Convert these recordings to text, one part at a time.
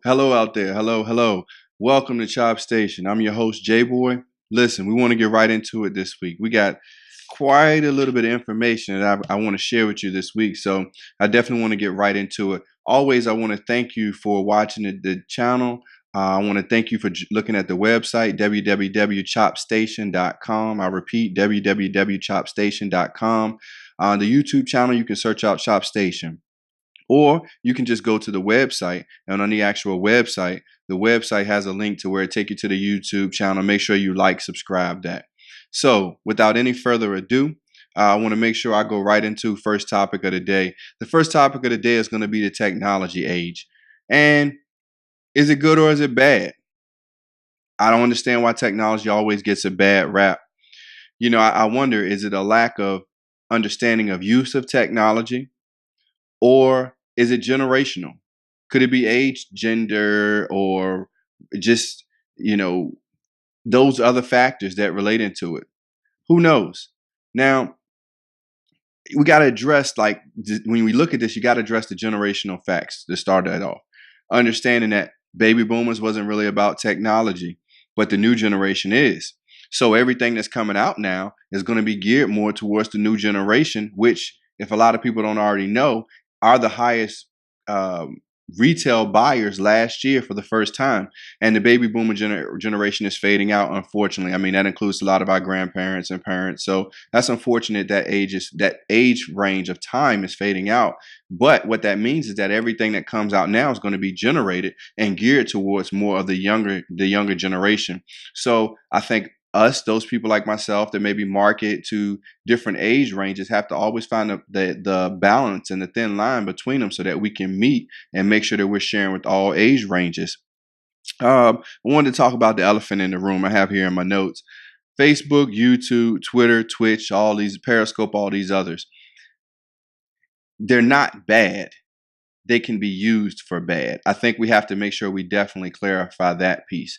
Hello out there. Hello. Welcome to Chop Station. I'm your host, J-Boy. Listen, we want to get right into it this week. We got quite a little bit of information that I want to share with you this week. So I definitely want to get right into it. Always, I want to thank you for watching the channel. I want to thank you for looking at the website, www.chopstation.com. I repeat, www.chopstation.com. On the YouTube channel, you can search out Chop Station. Or you can just go to the website, and on the actual website, the website has a link to where it take you to the YouTube channel. Make sure you subscribe that. So without any further ado, I want to make sure I go right into first topic of the day. The first topic of the day is going to be the technology age. And is it good or is it bad? I don't understand why technology always gets a bad rap. I wonder, is it a lack of understanding of use of technology? Or is it generational? Could it be age, gender, or just, those other factors that relate into it? Who knows? Now, we got to address, when we look at this, you got to address the generational facts to start that off. Understanding that baby boomers wasn't really about technology, but the new generation is. So everything that's coming out now is going to be geared more towards the new generation, which, if a lot of people don't already know, are the highest retail buyers last year for the first time. And the baby boomer generation is fading out, unfortunately. I mean, that includes a lot of our grandparents and parents. So that's unfortunate that age range of time is fading out. But what that means is that everything that comes out now is going to be generated and geared towards more of the younger generation. So I think those people like myself that maybe market to different age ranges, have to always find the balance and the thin line between them so that we can meet and make sure that we're sharing with all age ranges. I wanted to talk about the elephant in the room I have here in my notes. Facebook, YouTube, Twitter, Twitch, all these, Periscope, all these others. They're not bad. They can be used for bad. I think we have to make sure we definitely clarify that piece.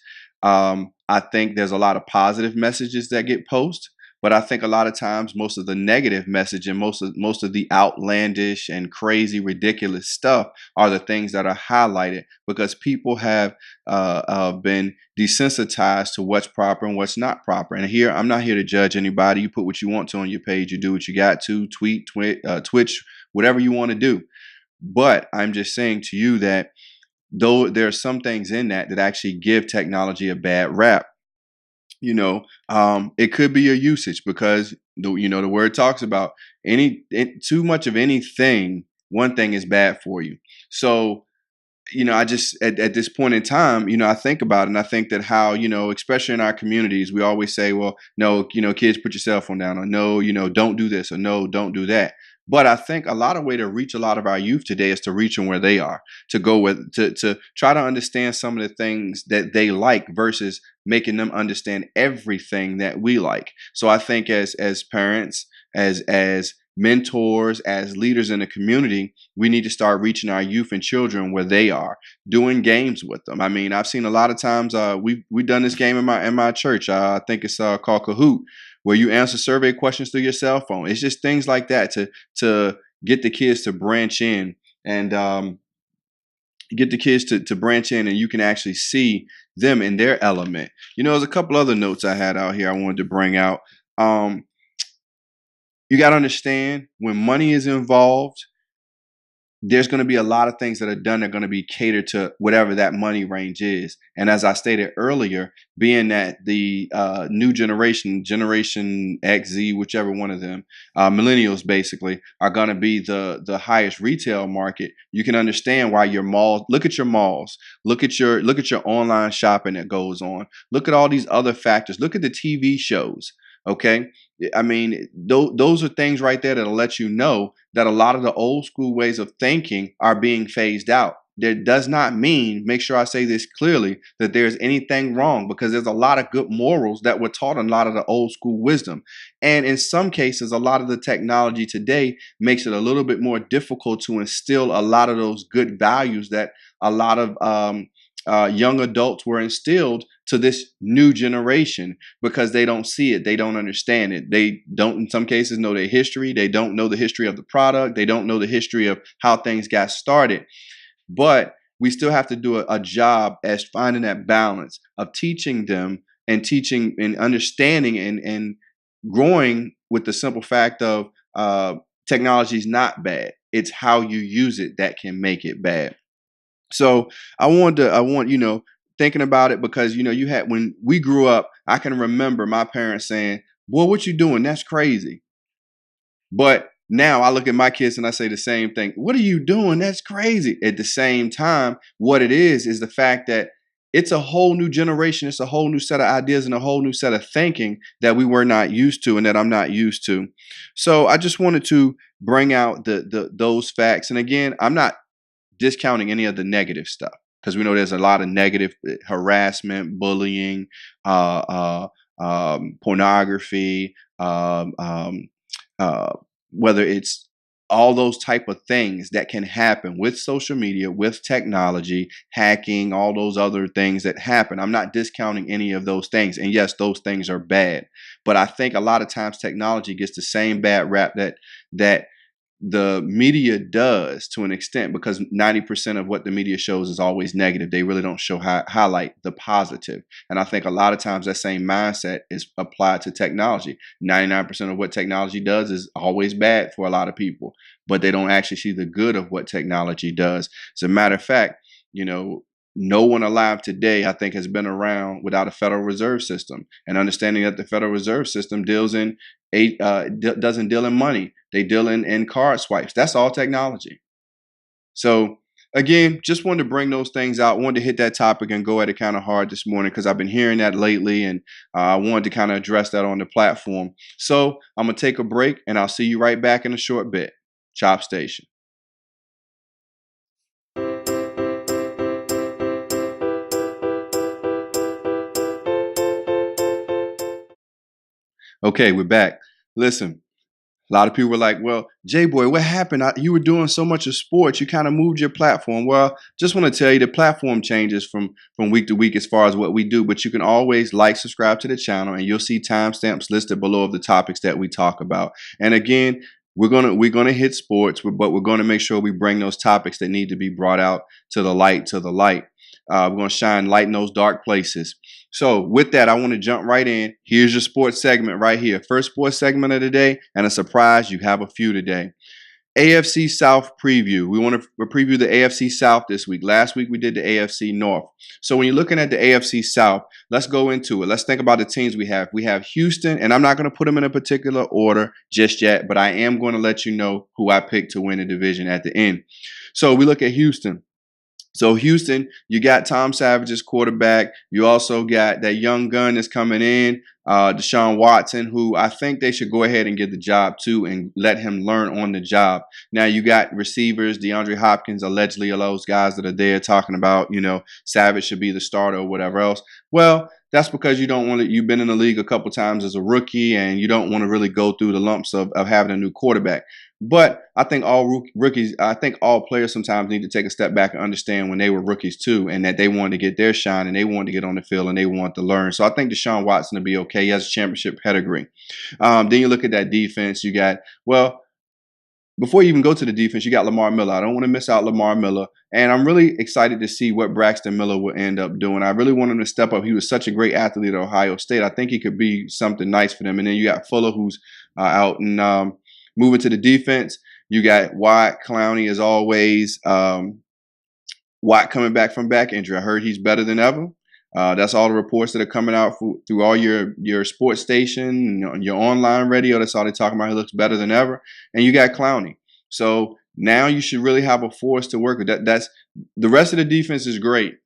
I think there's a lot of positive messages that get posted, but I think a lot of times most of the negative message and most of the outlandish and crazy, ridiculous stuff are the things that are highlighted because people have been desensitized to what's proper and what's not proper. And here, I'm not here to judge anybody. You put what you want to on your page. You do what you got to. Tweet, Twitch, whatever you want to do. But I'm just saying to you that though there are some things in that actually give technology a bad rap, it could be your usage because the word talks about too much of anything. One thing is bad for you. So, I just at this point in time, I think about it and I think that how, especially in our communities, we always say, well, no, kids, put your cell phone down, or no, don't do this, or no, don't do that. But I think a lot of way to reach a lot of our youth today is to reach them where they are, to go with, to try to understand some of the things that they like versus making them understand everything that we like. So I think as parents, as mentors, as leaders in the community, we need to start reaching our youth and children where they are, doing games with them. I mean, I've seen a lot of times we've done this game in my church. I think it's called Kahoot, where you answer survey questions through your cell phone. It's just things like that to get the kids to branch in and get the kids to branch in, and you can actually see them in their element. There's a couple other notes I had out here I wanted to bring out. You got to understand when money is involved, there's going to be a lot of things that are done that are going to be catered to whatever that money range is. And as I stated earlier, being that the new generation X, Z, whichever one of them, millennials basically, are going to be the highest retail market, you can understand why your malls, look at your malls, look at your online shopping that goes on, look at all these other factors, look at the TV shows. Okay. I mean, those are things right there that'll let you know that a lot of the old school ways of thinking are being phased out. That does not mean, make sure I say this clearly, that there's anything wrong, because there's a lot of good morals that were taught in a lot of the old school wisdom. And in some cases, a lot of the technology today makes it a little bit more difficult to instill a lot of those good values that a lot of young adults were instilled to this new generation, because they don't see it. They don't understand it. They don't, in some cases, know their history. They don't know the history of the product. They don't know the history of how things got started. But we still have to do a job as finding that balance of teaching them and teaching and understanding and growing with the simple fact of technology is not bad. It's how you use it that can make it bad. So I want, thinking about it because, you had, when we grew up, I can remember my parents saying, boy, what you doing? That's crazy. But now I look at my kids and I say the same thing. What are you doing? That's crazy. At the same time, what it is the fact that it's a whole new generation. It's a whole new set of ideas and a whole new set of thinking that we were not used to and that I'm not used to. So I just wanted to bring out those facts. And again, I'm not discounting any of the negative stuff because we know there's a lot of negative harassment, bullying, pornography, whether it's all those type of things that can happen with social media, with technology, hacking, all those other things that happen. I'm not discounting any of those things. And yes, those things are bad. But I think a lot of times technology gets the same bad rap that the media does to an extent, because 90% of what the media shows is always negative. They really don't show highlight the positive. And I think a lot of times that same mindset is applied to technology. 99% of what technology does is always bad for a lot of people, but they don't actually see the good of what technology does. As a matter of fact, no one alive today, I think, has been around without a Federal Reserve System, and understanding that the Federal Reserve System doesn't deal in money. They deal in card swipes. That's all technology. So again, just wanted to bring those things out. Wanted to hit that topic and go at it kind of hard this morning because I've been hearing that lately, and I wanted to kind of address that on the platform. So I'm going to take a break, and I'll see you right back in a short bit. Chop Station. Okay, we're back. Listen, a lot of people were like, well, J-Boy, what happened? You were doing so much of sports. You kind of moved your platform. Well, just want to tell you the platform changes from week to week as far as what we do. But you can always subscribe to the channel, and you'll see timestamps listed below of the topics that we talk about. And again, we're gonna hit sports, but we're gonna make sure we bring those topics that need to be brought out to the light. We're going to shine light in those dark places. So with that, I want to jump right in. Here's your sports segment right here. First sports segment of the day, and a surprise, you have a few today. AFC South preview. We want to preview the AFC South this week. Last week we did the AFC North. So when you're looking at the AFC South, let's go into it. Let's think about the teams we have. We have Houston, and I'm not going to put them in a particular order just yet, but I am going to let you know who I picked to win the division at the end. So we look at Houston. So Houston, you got Tom Savage's quarterback. You also got that young gun that's coming in, Deshaun Watson, who I think they should go ahead and get the job too and let him learn on the job. Now you got receivers, DeAndre Hopkins, allegedly are those guys that are there talking about, Savage should be the starter or whatever else. Well, that's because you've been in the league a couple times as a rookie, and you don't want to really go through the lumps of having a new quarterback. But I think all players sometimes need to take a step back and understand when they were rookies too, and that they wanted to get their shine and they wanted to get on the field and they want to learn. So I think Deshaun Watson will be okay. He has a championship pedigree. Then you look at that defense. Before you even go to the defense, you got Lamar Miller. I don't want to miss out Lamar Miller. And I'm really excited to see what Braxton Miller will end up doing. I really want him to step up. He was such a great athlete at Ohio State. I think he could be something nice for them. And then you got Fuller, who's out. And moving to the defense, you got Watt, Clowney as always. Watt coming back from back injury. I heard he's better than ever. That's all the reports that are coming out through all your sports station, your online radio. That's all they're talking about. He looks better than ever. And you got Clowney. So now you should really have a force to work with. That's the rest of the defense is great,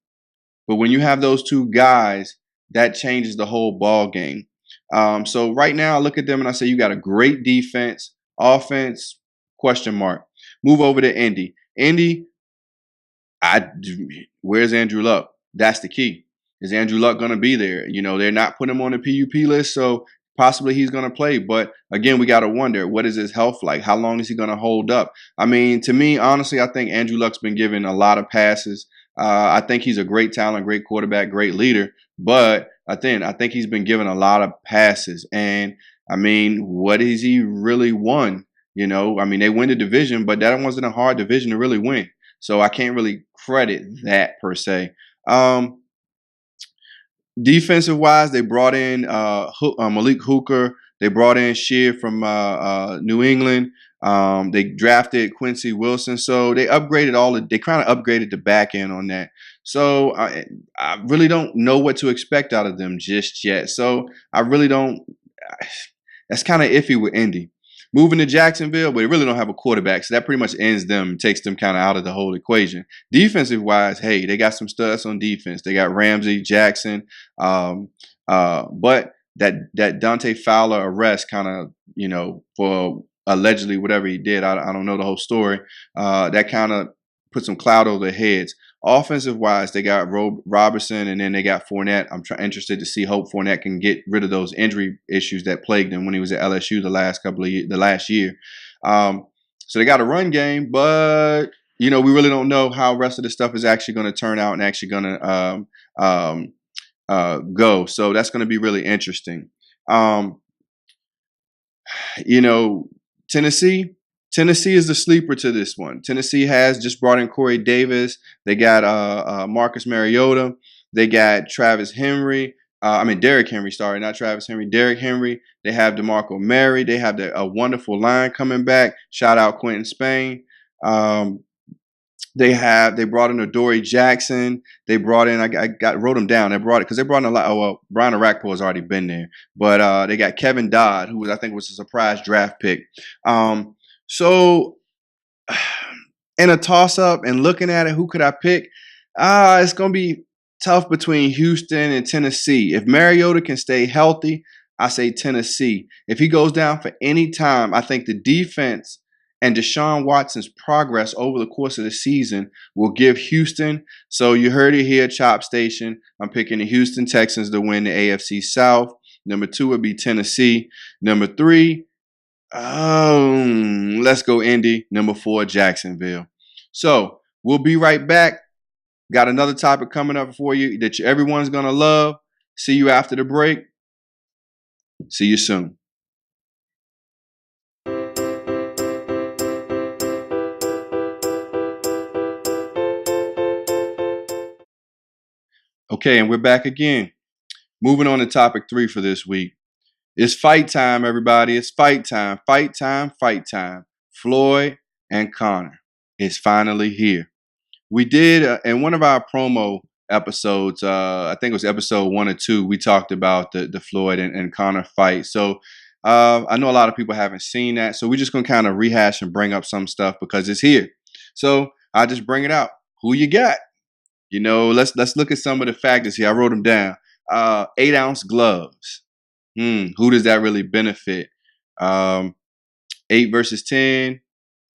but when you have those two guys, that changes the whole ball game. So right now, I look at them and I say, you got a great defense, offense, question mark. Move over to Indy. Indy, where's Andrew Luck? That's the key. Is Andrew Luck going to be there? They're not putting him on the PUP list, so possibly he's going to play. But again, we got to wonder, what is his health like? How long is he going to hold up? I mean, to me, honestly, I think Andrew Luck's been given a lot of passes. I think he's a great talent, great quarterback, great leader. But I think he's been given a lot of passes. And I mean, what has he really won? They win the division, but that wasn't a hard division to really win. So I can't really credit that per se. Um, Defensive wise, they brought in Malik Hooker. They brought in Shear from New England. They drafted Quincy Wilson. So they upgraded they kind of upgraded the back end on that. So I really don't know what to expect out of them just yet. So I really don't. That's kind of iffy with Indy. Moving to Jacksonville, but they really don't have a quarterback, so that pretty much ends them, takes them kind of out of the whole equation. Defensive wise, hey, they got some studs on defense. They got Ramsey, Jackson, but that Dante Fowler arrest kind of, for allegedly whatever he did, I don't know the whole story. That kind of put some cloud over their heads. Offensive wise, they got Robertson, and then they got Fournette. I'm interested to see. Hope Fournette can get rid of those injury issues that plagued him when he was at LSU the last year. So they got a run game, but we really don't know how the rest of the stuff is actually going to turn out and actually going to go. So that's going to be really interesting. Tennessee is the sleeper to this one. Tennessee has just brought in Corey Davis. They got Marcus Mariota. They got Travis Henry. Derrick Henry, sorry, not Travis Henry. Derrick Henry. They have DeMarco Murray. They have a wonderful line coming back. Shout out Quentin Spain. They brought in Adoree Jackson. They brought in, wrote them down. They brought it because they brought in a lot. Oh, well, Brian Arakpo has already been there, but they got Kevin Dodd, who I think was a surprise draft pick. So in a toss up and looking at it, who could I pick? It's going to be tough between Houston and Tennessee. If Mariota can stay healthy, I say Tennessee. If he goes down for any time, I think the defense and Deshaun Watson's progress over the course of the season will give Houston. So you heard it here, Chop Station. I'm picking the Houston Texans to win the AFC South. Number 2 would be Tennessee. Number 3, let's go Indy. Number 4, Jacksonville. So we'll be right back. Got another topic coming up for you that everyone's going to love. See you after the break. See you soon. Okay, and we're back again. Moving on to topic 3 for this week. It's fight time, everybody. It's fight time. Fight time, fight time. Floyd and Conor is finally here. We did, in one of our promo episodes, I think it was episode 1 or 2, we talked about the Floyd and Conor fight. So I know a lot of people haven't seen that. So we're just going to kind of rehash and bring up some stuff because it's here. So I'll just bring it out. Who you got? Let's look at some of the factors here. I wrote them down. 8-ounce gloves. Who does that really benefit? 8 versus 10.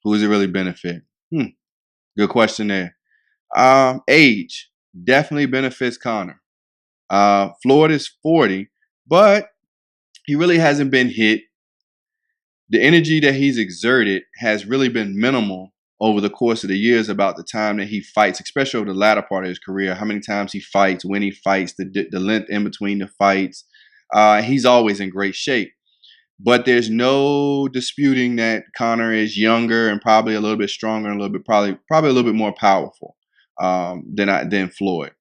Who does it really benefit? Good question there. Age definitely benefits Conor. Floyd is 40, but he really hasn't been hit. The energy that he's exerted has really been minimal over the course of the years about the time that he fights, especially over the latter part of his career, how many times he fights, when he fights, the length in between the fights. He's always in great shape. But there's no disputing that Conor is younger and probably a little bit stronger and probably a little bit more powerful than Floyd.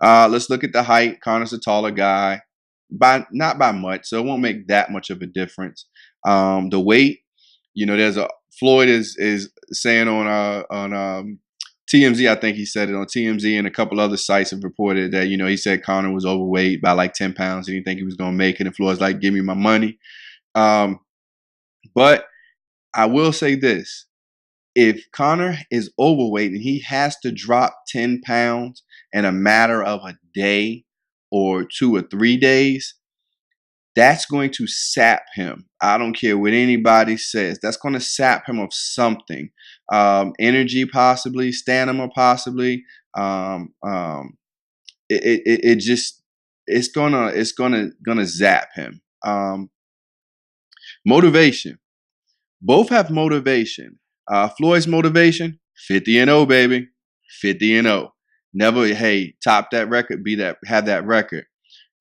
Let's look at the height. Conor's a taller guy, not by much, so it won't make that much of a difference. The weight, Floyd is saying on TMZ, I think he said it on TMZ, and a couple other sites have reported that, he said Conor was overweight by like 10 pounds. He didn't think he was going to make it. And Floyd's like, give me my money. But I will say this. If Conor is overweight and he has to drop 10 pounds in a matter of a day or 2 or 3 days, that's going to sap him. I don't care what anybody says. That's going to sap him of something. Energy possibly, stamina possibly. It's gonna zap him. Motivation. Both have motivation. Floyd's motivation, 50-0, baby. 50-0. Never, top that record, have that record.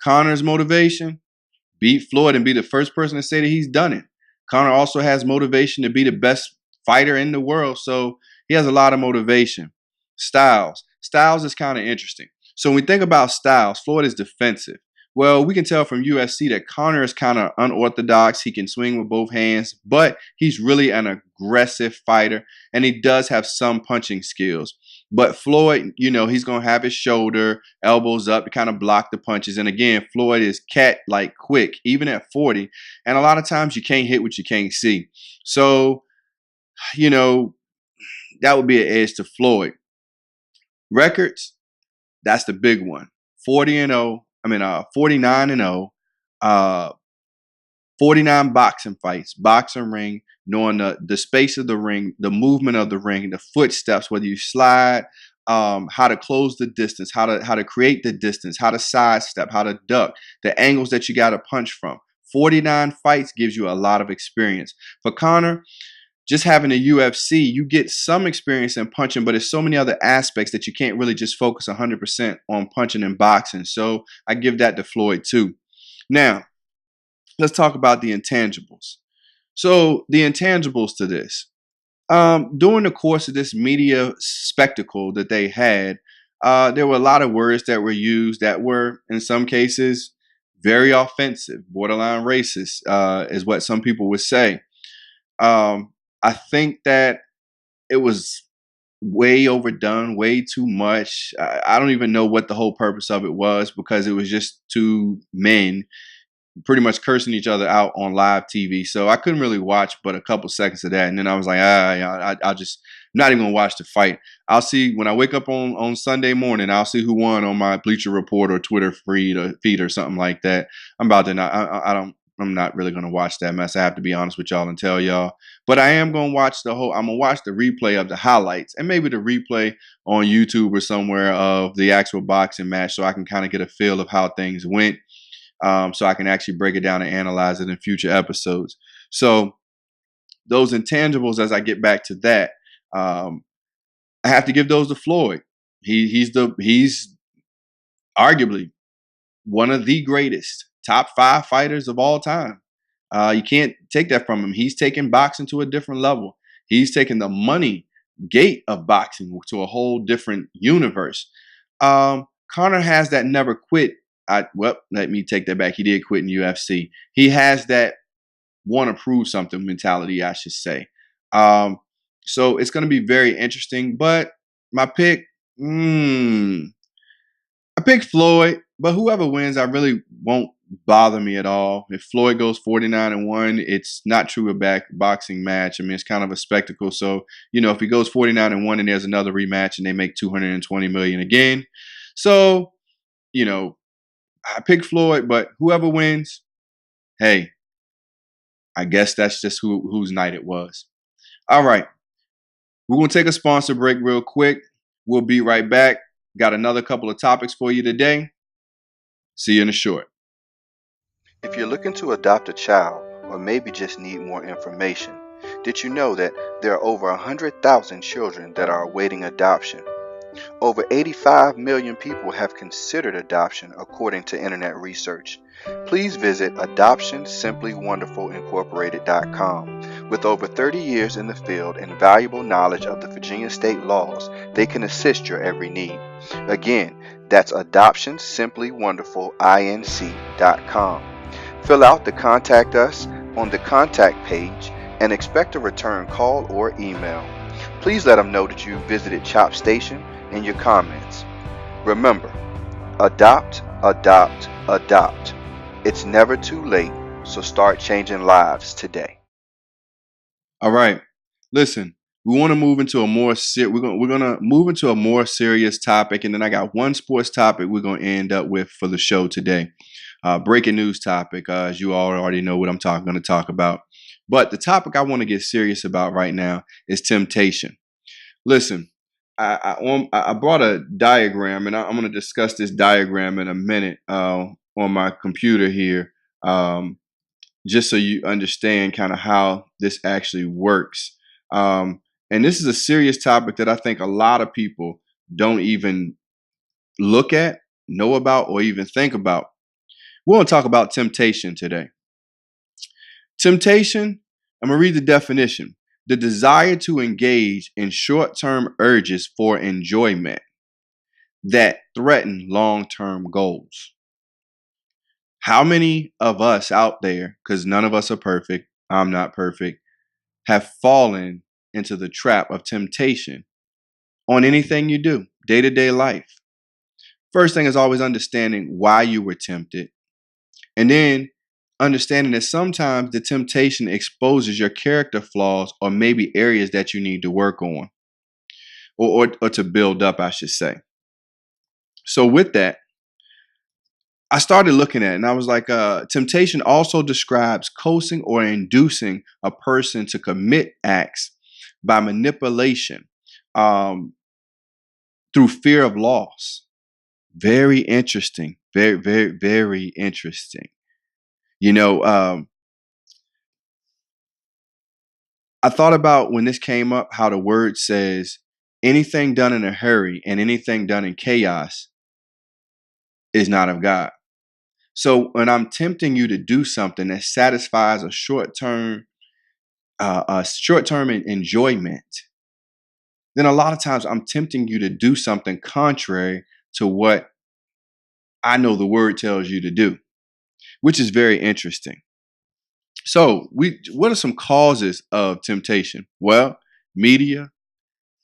Conor's motivation, beat Floyd and be the first person to say that he's done it. Conor also has motivation to be the best fighter in the world, so he has a lot of motivation. Styles is kind of interesting. So when we think about Styles, Floyd is defensive. Well, we can tell from UFC that Conor is kind of unorthodox. He can swing with both hands, but he's really an aggressive fighter, and he does have some punching skills. But Floyd, he's going to have his shoulder, elbows up to kind of block the punches. And again, Floyd is cat-like quick, even at 40. And a lot of times you can't hit what you can't see. So, that would be an edge to Floyd. Records, that's the big one. 49-0, 49 boxing fights, boxing ring, knowing the space of the ring, the movement of the ring, the footsteps, whether you slide, how to close the distance, how to create the distance, how to sidestep, how to duck, the angles that you got to punch from. 49 fights gives you a lot of experience. For Conor, just having a UFC, you get some experience in punching, but there's so many other aspects that you can't really just focus 100% on punching and boxing. So I give that to Floyd too. Now, let's talk about the intangibles. So the intangibles to this. During the course of this media spectacle that they had, there were a lot of words that were used that were, in some cases, very offensive, borderline racist, is what some people would say. I think that it was way overdone, way too much. I don't even know what the whole purpose of it was, because it was just two men pretty much cursing each other out on live TV. So I couldn't really watch but a couple seconds of that. And then I was like, I'll just not even gonna watch the fight. I'll see when I wake up on Sunday morning, I'll see who won on my Bleacher Report or Twitter feed or something like that. I'm not really going to watch that mess. I have to be honest with y'all and tell y'all. But I am going to watch I'm going to watch the replay of the highlights and maybe the replay on YouTube or somewhere of the actual boxing match, so I can kind of get a feel of how things went, so I can actually break it down and analyze it in future episodes. So those intangibles, as I get back to that, I have to give those to Floyd. He's arguably one of the greatest top 5 fighters of all time. You can't take that from him. He's taken boxing to a different level. He's taken the money gate of boxing to a whole different universe. Conor has that never quit. Let me take that back. He did quit in UFC. He has that want to prove something mentality, I should say. So it's going to be very interesting. But my pick, I picked Floyd, but whoever wins, I really won't bother me at all. If Floyd goes 49-1, it's not true a boxing match. I mean, it's kind of a spectacle. So, if he goes 49-1 and there's another rematch and they make $220 million again. So, I picked Floyd, but whoever wins, hey, I guess that's just whose night it was. All right. We're going to take a sponsor break real quick. We'll be right back. Got another couple of topics for you today. See you in a short. If you're looking to adopt a child, or maybe just need more information, did you know that there are over 100,000 children that are awaiting adoption? Over 85 million people have considered adoption according to internet research. Please visit AdoptionSimplyWonderfulIncorporated.com. With over 30 years in the field and valuable knowledge of the Virginia state laws, they can assist your every need. Again, that's AdoptionSimplyWonderfulInc.com. Fill out the Contact Us on the contact page and expect a return call or email. Please let them know that you visited Chop Station in your comments. Remember, adopt, adopt, adopt. It's never too late, so start changing lives today. All right. Listen, we want to move into we're going to move into a more serious topic, and then I got one sports topic we're going to end up with for the show today. Breaking news topic, as you all already know what I'm going to talk about. But the topic I want to get serious about right now is temptation. Listen, I brought a diagram, and I'm going to discuss this diagram in a minute on my computer here, just so you understand kind of how this actually works. And this is a serious topic that I think a lot of people don't even look at, know about, or even think about. We're going to talk about temptation today. Temptation, I'm going to read the definition. the desire to engage in short-term urges for enjoyment that threaten long-term goals. How many of us out there, because none of us are perfect, I'm not perfect, have fallen into the trap of temptation on anything you do, day-to-day life? First thing is always understanding why you were tempted. And then understanding that sometimes the temptation exposes your character flaws or maybe areas that you need to work on or to build up, I should say. So with that, I started looking at it and I was like, temptation also describes coaxing or inducing a person to commit acts by manipulation through fear of loss. Very interesting. Very, very, very interesting. You know, I thought about when this came up how the word says anything done in a hurry and anything done in chaos is not of God. So when I'm tempting you to do something that satisfies a short-term enjoyment, then a lot of times I'm tempting you to do something contrary to what I know the word tells you to do, which is very interesting. So what are some causes of temptation? Well, media,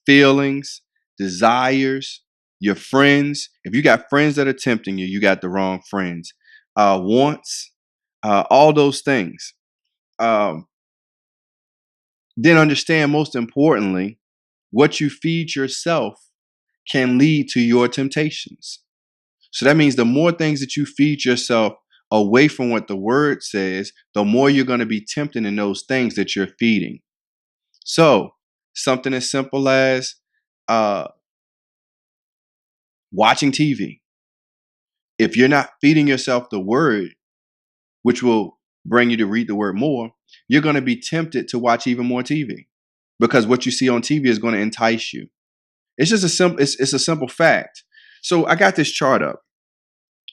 feelings, desires, your friends. If you got friends that are tempting you, you got the wrong friends. Wants, all those things. Then understand, most importantly, what you feed yourself can lead to your temptations. So that means the more things that you feed yourself away from what the word says, the more you're going to be tempted in those things that you're feeding. So something as simple as watching TV. If you're not feeding yourself the word, which will bring you to read the word more, you're going to be tempted to watch even more TV because what you see on TV is going to entice you. It's just it's a simple fact. So I got this chart up,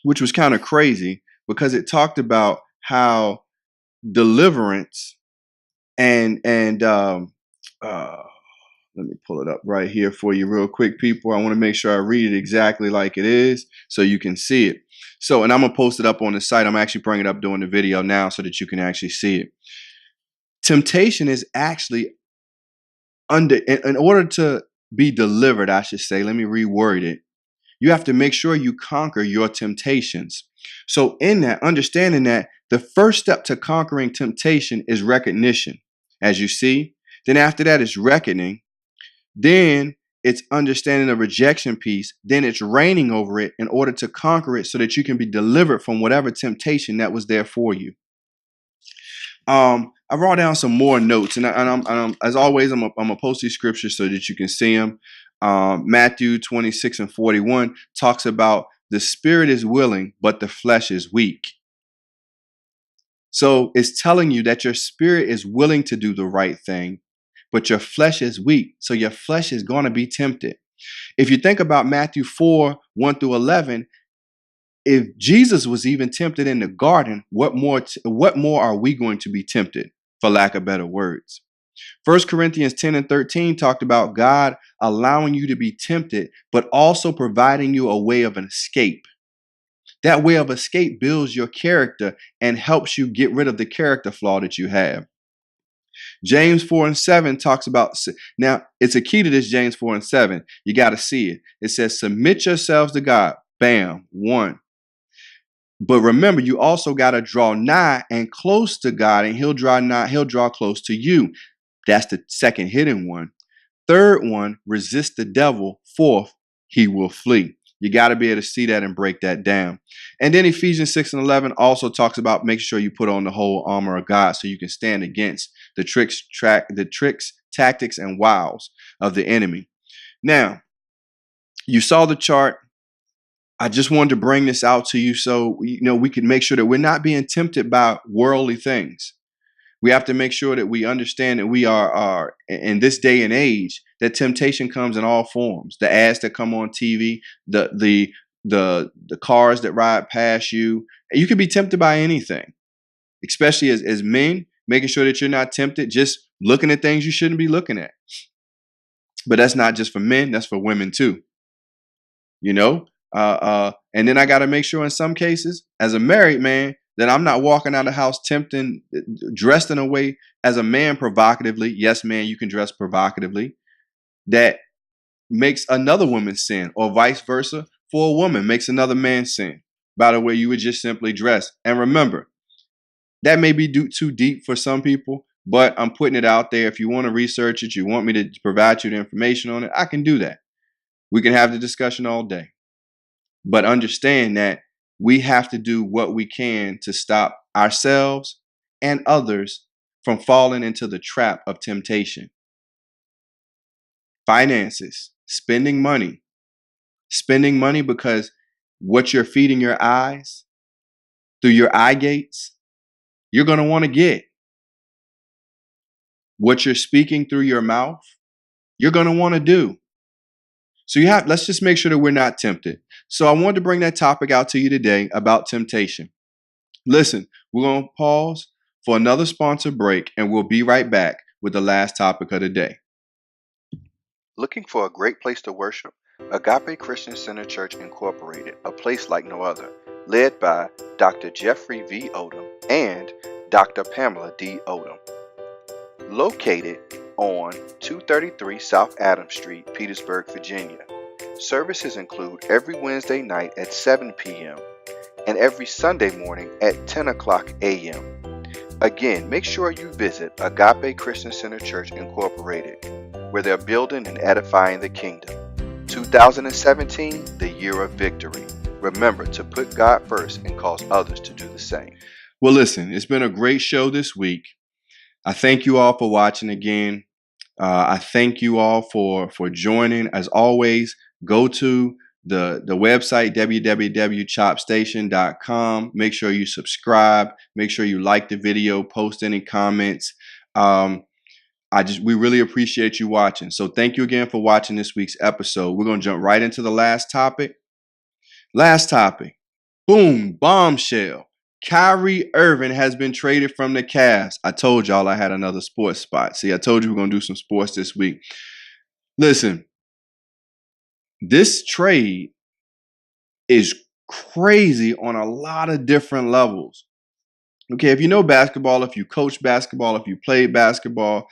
which was kind of crazy because it talked about how deliverance and let me pull it up right here for you real quick, people. I want to make sure I read it exactly like it is so you can see it. So, and I'm going to post it up on the site. I'm actually bringing it up during the video now so that you can actually see it. Temptation is actually in order to be delivered, I should say, let me reword it. You have to make sure you conquer your temptations. So in that, understanding that the first step to conquering temptation is recognition, as you see. Then after that is reckoning. Then it's understanding the rejection piece. Then it's reigning over it in order to conquer it so that you can be delivered from whatever temptation that was there for you. I wrote down some more notes, and I'm as always, I'm gonna post these scriptures so that you can see them. Matthew 26:41 talks about the spirit is willing, but the flesh is weak. So it's telling you that your spirit is willing to do the right thing, but your flesh is weak. So your flesh is going to be tempted. If you think about Matthew 4:1-11, if Jesus was even tempted in the garden, what more are we going to be tempted, for lack of better words? 1 Corinthians 10:13 talked about God allowing you to be tempted, but also providing you a way of an escape. That way of escape builds your character and helps you get rid of the character flaw that you have. James 4:7 talks about, now it's a key to this, James 4:7. You got to see it. It says, submit yourselves to God. Bam, one. But remember, you also got to draw nigh and close to God, and he'll draw nigh, he'll draw close to you. That's the second hidden one. Third one, resist the devil. Fourth, he will flee. You got to be able to see that and break that down. And then Ephesians 6:11 also talks about making sure you put on the whole armor of God so you can stand against the tricks, tactics, and wiles of the enemy. Now, you saw the chart. I just wanted to bring this out to you so we can make sure that we're not being tempted by worldly things. We have to make sure that we understand that we are in this day and age, that temptation comes in all forms. The ads that come on TV, the cars that ride past you. You can be tempted by anything, especially as men, making sure that you're not tempted. Just looking at things you shouldn't be looking at. But that's not just for men, that's for women too. You know? And then I got to make sure in some cases, as a married man, that I'm not walking out of the house tempting, dressed in a way as a man provocatively. Yes, man, you can dress provocatively. That makes another woman sin, or vice versa. For a woman, makes another man sin by the way you would just simply dress. And remember, that may be too deep for some people, but I'm putting it out there. If you want to research it, you want me to provide you the information on it, I can do that. We can have the discussion all day. But understand that we have to do what we can to stop ourselves and others from falling into the trap of temptation. Finances, spending money because what you're feeding your eyes through your eye gates, you're going to want to get. What you're speaking through your mouth, you're going to want to do. So let's just make sure that we're not tempted. So I wanted to bring that topic out to you today about temptation. Listen, we're going to pause for another sponsor break, and we'll be right back with the last topic of the day. Looking for a great place to worship? Agape Christian Center Church Incorporated, a place like no other, led by Dr. Jeffrey V. Odom and Dr. Pamela D. Odom. Located on 233 South Adams Street, Petersburg, Virginia. Services include every Wednesday night at 7 p.m. and every Sunday morning at 10 o'clock a.m. Again, make sure you visit Agape Christian Center Church Incorporated, where they're building and edifying the kingdom. 2017, the year of victory. Remember to put God first and cause others to do the same. Well, listen, it's been a great show this week. I thank you all for watching again. I thank you all for joining. As always, go to the website, www.chopstation.com. Make sure you subscribe. Make sure you like the video, post any comments. We really appreciate you watching. So thank you again for watching this week's episode. We're going to jump right into the last topic. Last topic. Boom, bombshell. Kyrie Irving has been traded from the Cavs. I told y'all I had another sports spot. See, I told you we're going to do some sports this week. Listen, this trade is crazy on a lot of different levels. Okay, if you know basketball, if you coach basketball, if you played basketball,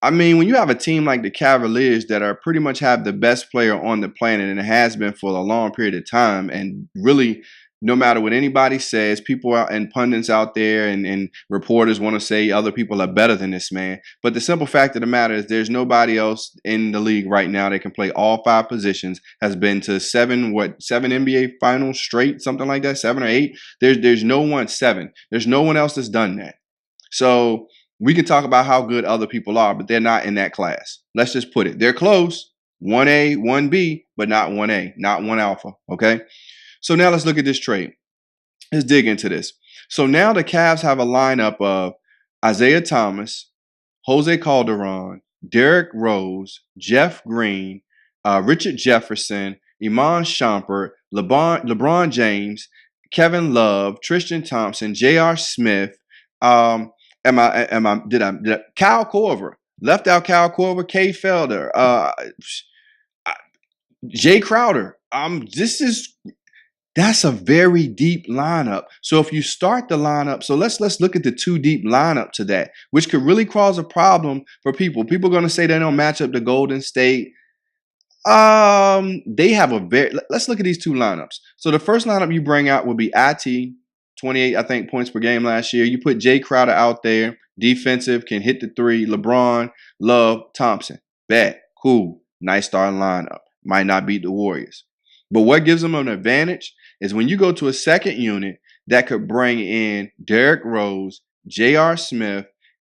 I mean, when you have a team like the Cavaliers that are pretty much have the best player on the planet, and it has been for a long period of time, and really, no matter what anybody says, people out and pundits out there and reporters want to say other people are better than this man. But the simple fact of the matter is there's nobody else in the league right now that can play all five positions, has been to seven NBA finals straight, something like that, 7 or 8. There's no one, 7. There's no one else that's done that. So we can talk about how good other people are, but they're not in that class. Let's just put it. They're close. 1A, 1B, but not 1A, not 1 alpha. Okay. So now let's look at this trade. Let's dig into this. So now the Cavs have a lineup of Isaiah Thomas, Jose Calderon, Derrick Rose, Jeff Green, Richard Jefferson, Iman Shumpert, LeBron James, Kevin Love, Tristan Thompson, J.R. Smith, Kyle Korver, left out Kyle Korver, Kay Felder, Jay Crowder. That's a very deep lineup. So if you start the lineup, so let's look at the too deep lineup to that, which could really cause a problem for people. People are going to say they don't match up to Golden State. They have let's look at these two lineups. So the first lineup you bring out will be IT, 28, I think, points per game last year. You put Jay Crowder out there, defensive, can hit the three, LeBron, Love, Thompson. Bet, cool, nice starting lineup. Might not beat the Warriors. But what gives them an advantage is when you go to a second unit that could bring in Derrick Rose, J.R. Smith,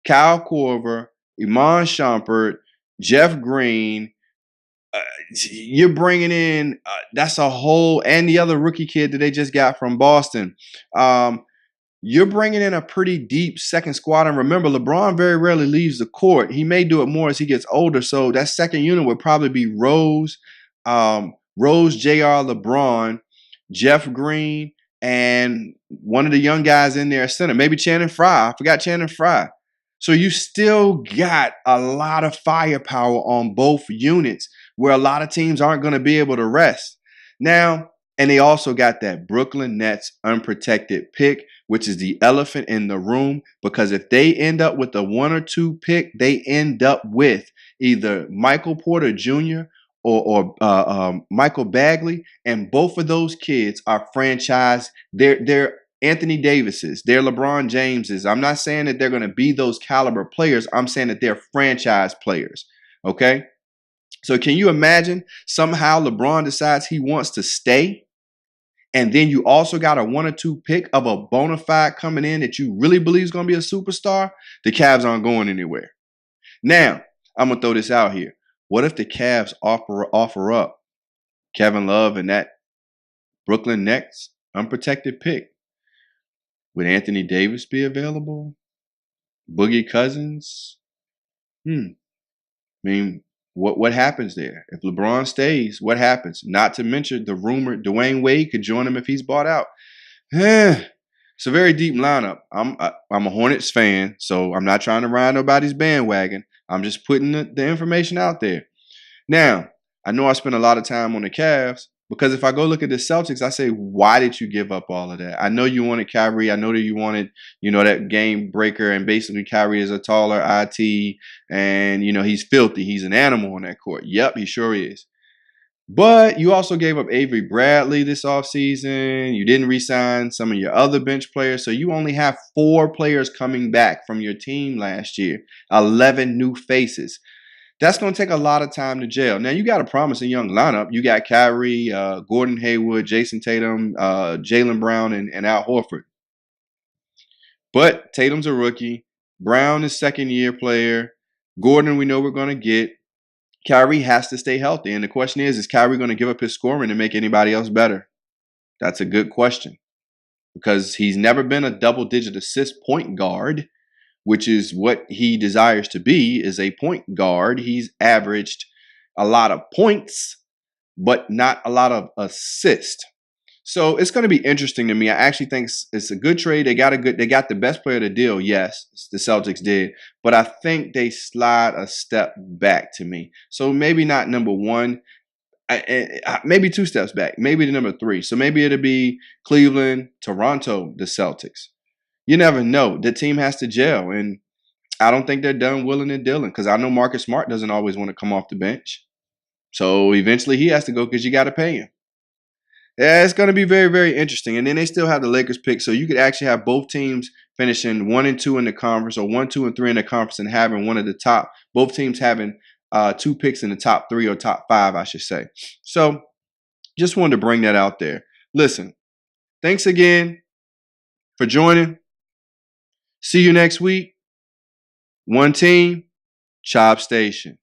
Kyle Korver, Iman Shumpert, Jeff Green. You're bringing in, that's a whole, and the other rookie kid that they just got from Boston. You're bringing in a pretty deep second squad. And remember, LeBron very rarely leaves the court. He may do it more as he gets older. So that second unit would probably be Rose, JR, LeBron, Jeff Green, and one of the young guys in there, center. Maybe Channing Frye. I forgot Channing Frye. So you still got a lot of firepower on both units where a lot of teams aren't going to be able to rest. Now, and they also got that Brooklyn Nets unprotected pick, which is the elephant in the room, because if they end up with a 1 or 2 pick, they end up with either Michael Porter Jr. or Michael Bagley, and both of those kids are franchise. They're Anthony Davis's, they're LeBron James's. I'm not saying that they're going to be those caliber players. I'm saying that they're franchise players. Okay. So can you imagine somehow LeBron decides he wants to stay, and then you also got a 1 or 2 pick of a bona fide coming in that you really believe is going to be a superstar? The Cavs aren't going anywhere. Now, I'm going to throw this out here. What if the Cavs offer up Kevin Love and that Brooklyn Nets unprotected pick? Would Anthony Davis be available? Boogie Cousins? I mean, what happens there? If LeBron stays, what happens? Not to mention the rumor Dwayne Wade could join him if he's bought out. It's a very deep lineup. I'm a Hornets fan, so I'm not trying to ride nobody's bandwagon. I'm just putting the information out there. Now, I know I spent a lot of time on the Cavs, because if I go look at the Celtics, I say, why did you give up all of that? I know you wanted Kyrie. I know that you wanted, that game breaker. And basically, Kyrie is a taller IT. And, he's filthy. He's an animal on that court. Yep, he sure is. But you also gave up Avery Bradley this offseason. You didn't re-sign some of your other bench players. So you only have 4 players coming back from your team last year. 11 new faces. That's going to take a lot of time to gel. Now, you got a promising young lineup. You got Kyrie, Gordon Hayward, Jason Tatum, Jaylen Brown, and Al Horford. But Tatum's a rookie. Brown is second-year player. Gordon, we know we're going to get. Kyrie has to stay healthy. And the question is Kyrie going to give up his scoring to make anybody else better? That's a good question, because he's never been a double-digit assist point guard, which is what he desires to be, is a point guard. He's averaged a lot of points, but not a lot of assists. So it's going to be interesting to me. I actually think it's a good trade. They got the best player to deal. Yes, the Celtics did, but I think they slide a step back to me. So maybe not number 1, maybe 2 steps back, maybe to number 3. So maybe it'll be Cleveland, Toronto, the Celtics. You never know. The team has to gel, and I don't think they're done willing and dealing, because I know Marcus Smart doesn't always want to come off the bench. So eventually he has to go, because you got to pay him. Yeah, it's going to be very, very interesting. And then they still have the Lakers pick, so you could actually have both teams finishing 1 and 2 in the conference, or 1, 2, and 3 in the conference, and having one of the top. Both teams having 2 picks in the top 3 or top 5, I should say. So just wanted to bring that out there. Listen, thanks again for joining. See you next week. One team, Chop Station.